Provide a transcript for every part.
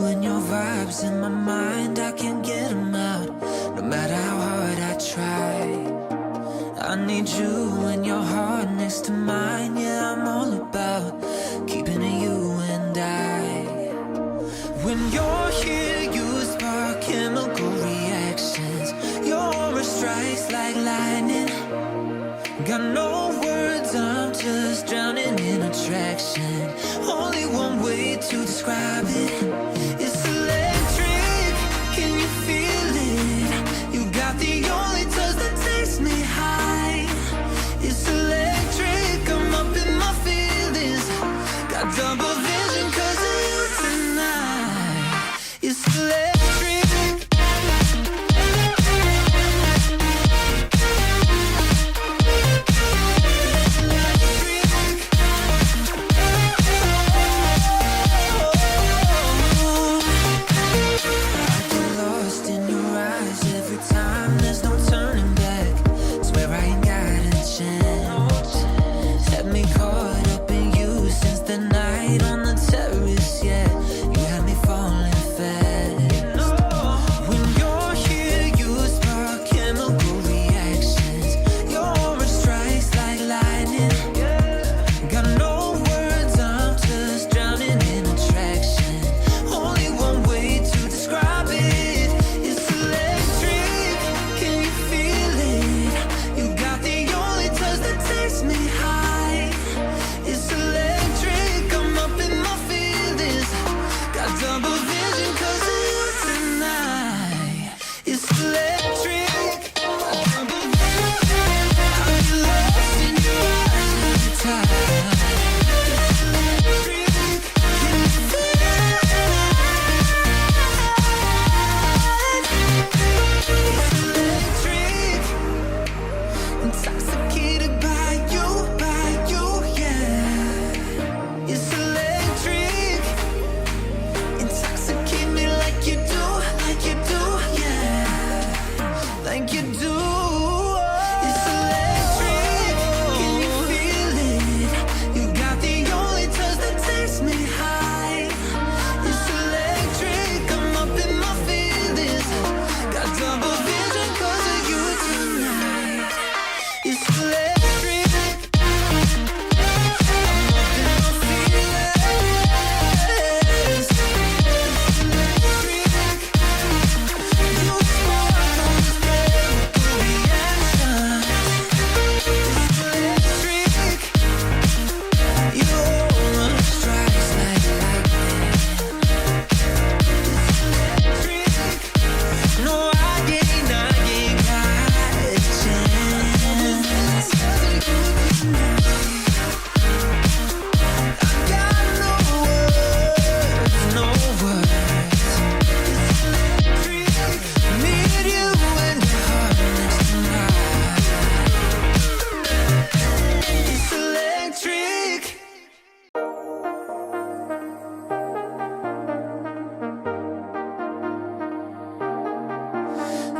and your vibes in my mind, I can't get them out, no matter how hard I try. I need you and your heart next to mine. Yeah, I'm all about keeping it you and I. When you're here, you spark chemical reactions. Your aura strikes like lightning. Got no words, I'm just drowning in attraction. Only one way to describe it. It's electric, can you feel it? You got the only touch that takes me high. It's electric, I'm up in my feelings. Got double vision 'cause of you tonight. It's electric.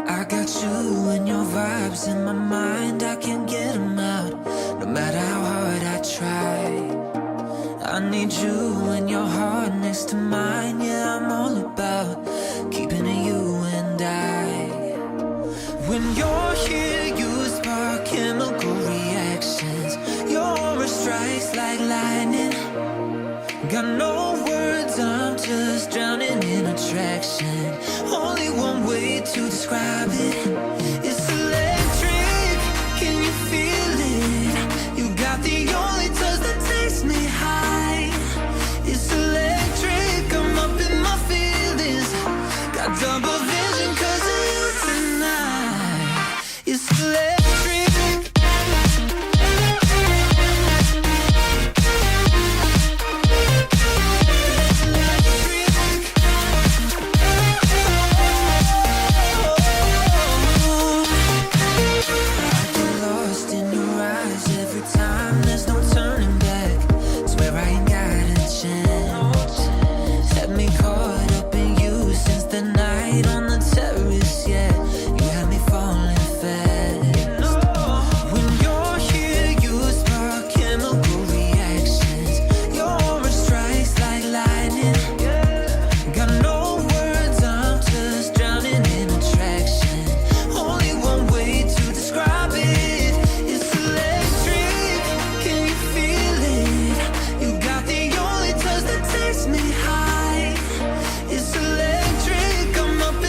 I got you and your vibes in my mind, I can't get them out, no matter how hard I try. I need you and your heart next to mine. Yeah, I'm all about keeping it you and I. When you're here, you spark chemical reactions. Your aura strikes like lightning. Got no words, I'm just drowning in attraction. Only one way to describe it.